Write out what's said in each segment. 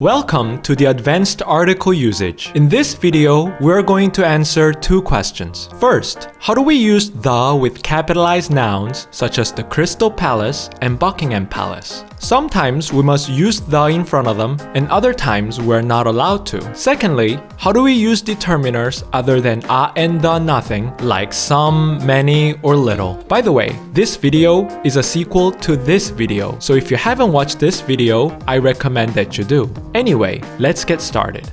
Welcome to the Advanced Article Usage. In this video, we're going to answer two questions. First, how do we use the with capitalized nouns such as the Crystal Palace and Buckingham Palace? Sometimes we must use the in front of them, and other times we're not allowed to. Secondly, how do we use determiners other than a and the nothing, like some, many, or little? By the way, this video is a sequel to this video, so if you haven't watched this video, I recommend that you do. Anyway, let's get started.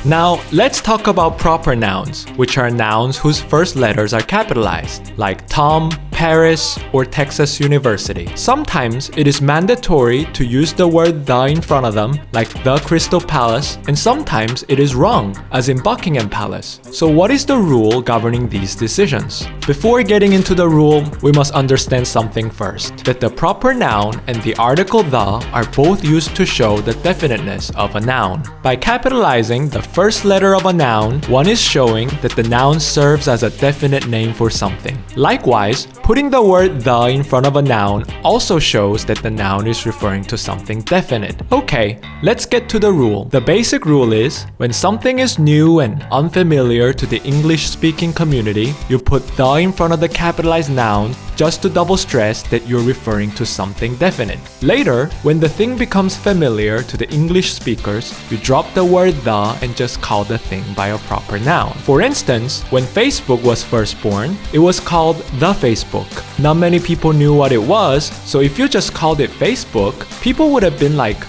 Now, let's talk about proper nouns, which are nouns whose first letters are capitalized, like Tom, Paris, or Texas University. Sometimes it is mandatory to use the word the in front of them, like the Crystal Palace, and sometimes it is wrong, as in Buckingham Palace. So what is the rule governing these decisions? Before getting into the rule, we must understand something first, that the proper noun and the article the are both used to show the definiteness of a noun. By capitalizing the first letter of a noun, one is showing that the noun serves as a definite name for something. Likewise, putting the word the in front of a noun also shows that the noun is referring to something definite. Okay, let's get to the rule. The basic rule is, when something is new and unfamiliar to the English-speaking community, you put the in front of the capitalized noun just to double stress that you're referring to something definite. Later, when the thing becomes familiar to the English speakers, you drop the word the and just call the thing by a proper noun. For instance, when Facebook was first born, it was called the Facebook. Not many people knew what it was, so if you just called it Facebook, people would have been like,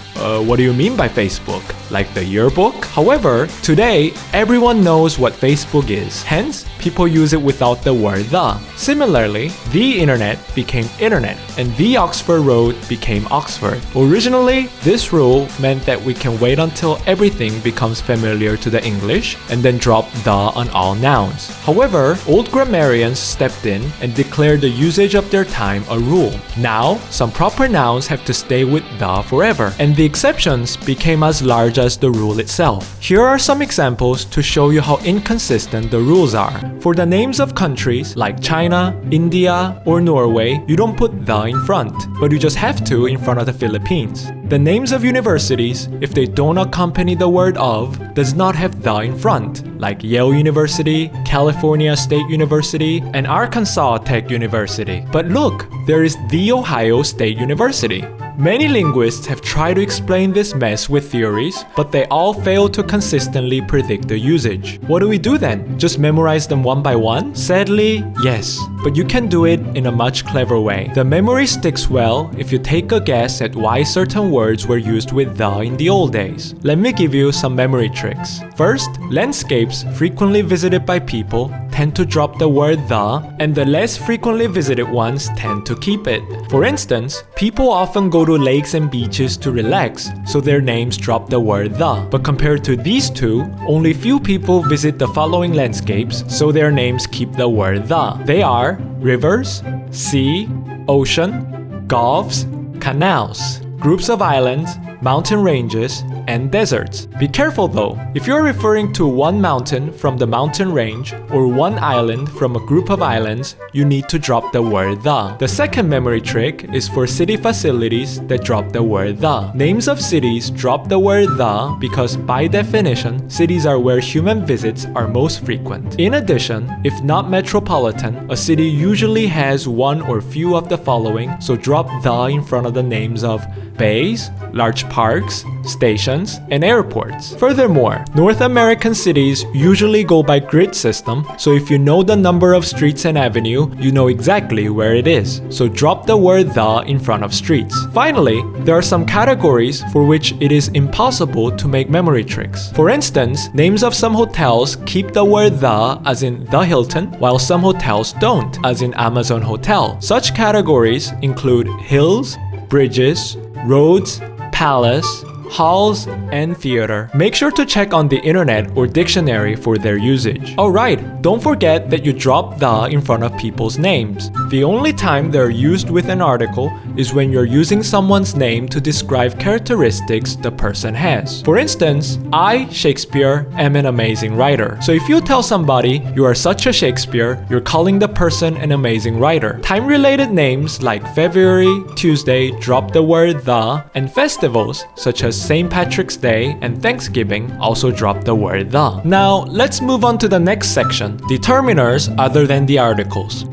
what do you mean by Facebook? Like the yearbook? However, today, everyone knows what Facebook is. Hence, people use it without the word the. Similarly, the internet became internet, and the Oxford Road became Oxford. Originally, this rule meant that we can wait until everything becomes familiar to the English, and then drop the on all nouns. However, old grammarians stepped in and declared the usage of their time a rule. Now, some proper nouns have to stay with the forever, and the exceptions became as large as the rule itself. Here are some examples to show you how inconsistent the rules are. For the names of countries like China, India, or Norway, you don't put the in front, but you just have to in front of the Philippines. The names of universities, if they don't accompany the word of, does not have the in front, like Yale University, California State University, and Arkansas Tech University. But look, there is the Ohio State University. Many linguists have tried to explain this mess with theories, but they all fail to consistently predict the usage. What do we do then? Just memorize them one by one? Sadly, yes. But you can do it in a much clever way. The memory sticks well if you take a guess at why certain words were used with the in the old days. Let me give you some memory tricks. First, landscapes frequently visited by people tend to drop the word the, and the less frequently visited ones tend to keep it. For instance, people often go to lakes and beaches to relax, so their names drop the word the. But compared to these two, only few people visit the following landscapes, so their names keep the word the. They are rivers, sea, ocean, gulfs, canals, groups of islands, mountain ranges, and deserts. Be careful though. If you're referring to one mountain from the mountain range or one island from a group of islands, you need to drop the word the. The second memory trick is for city facilities that drop the word the. Names of cities drop the word the because by definition, cities are where human visits are most frequent. In addition, if not metropolitan, a city usually has one or few of the following, so drop the in front of the names of bays, large parks, stations, and airports. Furthermore, North American cities usually go by grid system, so if you know the number of streets and avenue, you know exactly where it is. So drop the word the in front of streets. Finally, there are some categories for which it is impossible to make memory tricks. For instance, names of some hotels keep the word the as in the Hilton, while some hotels don't, as in Amazon Hotel. Such categories include hills, bridges, roads, palace, halls, and theater. Make sure to check on the internet or dictionary for their usage. Alright, don't forget that you drop the in front of people's names. The only time they're used with an article is when you're using someone's name to describe characteristics the person has. For instance, I, Shakespeare, am an amazing writer. So if you tell somebody you are such a Shakespeare, you're calling the person an amazing writer. Time-related names like February, Tuesday drop the word the, and festivals such as St. Patrick's Day and Thanksgiving also drop the word the. Now, let's move on to the next section, determiners other than the articles.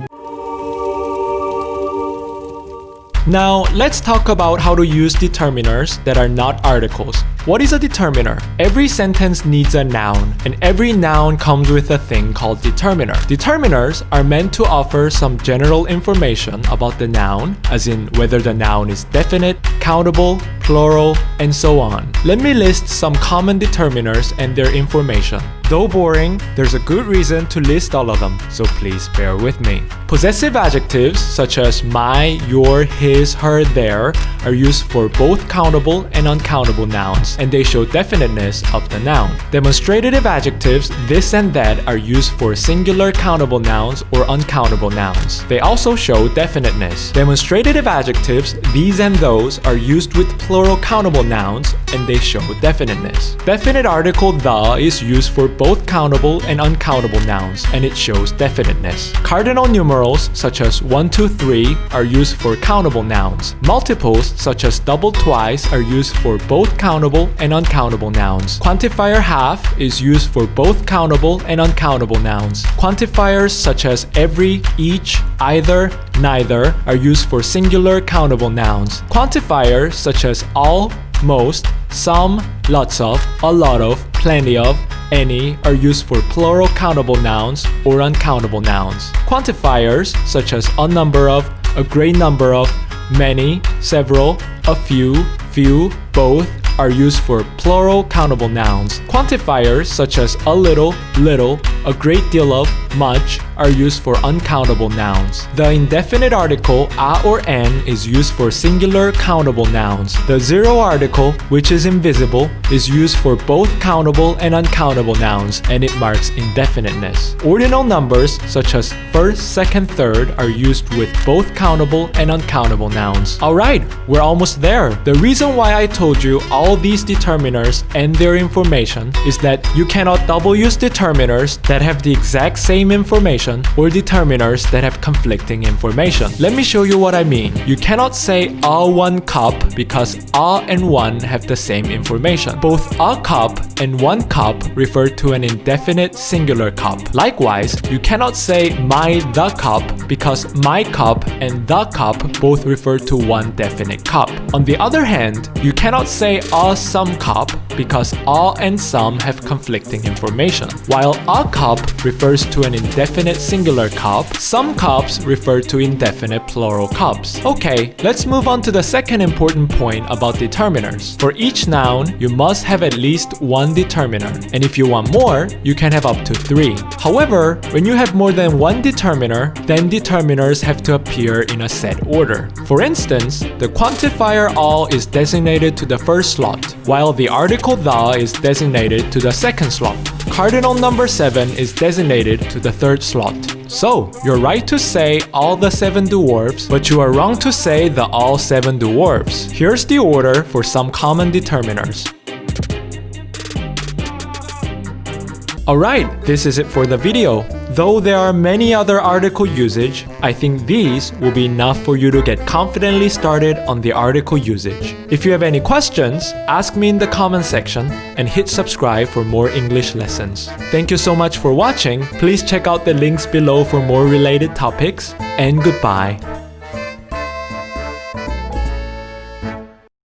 Now, let's talk about how to use determiners that are not articles. What is a determiner? Every sentence needs a noun, and every noun comes with a thing called determiner. Determiners are meant to offer some general information about the noun, as in whether the noun is definite, countable, plural, and so on. Let me list some common determiners and their information. Though boring, there's a good reason to list all of them, so please bear with me. Possessive adjectives such as my, your, his, her, their are used for both countable and uncountable nouns, and they show definiteness of the noun. Demonstrative adjectives this and that are used for singular countable nouns or uncountable nouns. They also show definiteness. Demonstrative adjectives these and those are used with plural countable nouns, and they show definiteness. Definite article the is used for both countable and uncountable nouns, and it shows definiteness. Cardinal numerals such as 1, 2, 3 are used for countable nouns. Multiples such as double, twice are used for both countable and uncountable nouns. Quantifier half is used for both countable and uncountable nouns. Quantifiers such as every, each, either, neither are used for singular countable nouns. Quantifiers such as all, most, some, lots of, a lot of, plenty of, any are used for plural countable nouns or uncountable nouns. Quantifiers such as a number of, a great number of, many, several, a few, both are used for plural countable nouns. Quantifiers such as a little, a great deal of, much are used for uncountable nouns. The indefinite article a or an is used for singular countable nouns. The zero article, which is invisible, is used for both countable and uncountable nouns, and it marks indefiniteness. Ordinal numbers such as first, second, third are used with both countable and uncountable nouns. Alright, we're almost there. The reason why I told you all these determiners and their information is that you cannot double use determiners that have the exact same information or determiners that have conflicting information. Let me show you what I mean. You cannot say a 1 cup because a and 1 have the same information. Both a cup and 1 cup refer to an indefinite singular cup. Likewise, you cannot say my the cup because my cup and the cup both refer to one definite cup. On the other hand, you cannot say a some cup because a and some have conflicting information. While a cup refers to an indefinite singular cup, some cups refer to indefinite plural cups. Okay, let's move on to the second important point about determiners. For each noun, you must have at least one determiner, and if you want more, you can have up to 3. However, when you have more than one determiner, then determiners have to appear in a set order. For instance, the quantifier all is designated to the first slot, while the article the is designated to the second slot. Cardinal number 7 is designated to the third slot. So, you're right to say all the 7 dwarfs, but you are wrong to say the all 7 dwarfs. Here's the order for some common determiners. Alright, this is it for the video. Though there are many other article usage, I think these will be enough for you to get confidently started on the article usage. If you have any questions, ask me in the comment section and hit subscribe for more English lessons. Thank you so much for watching. Please check out the links below for more related topics, and goodbye.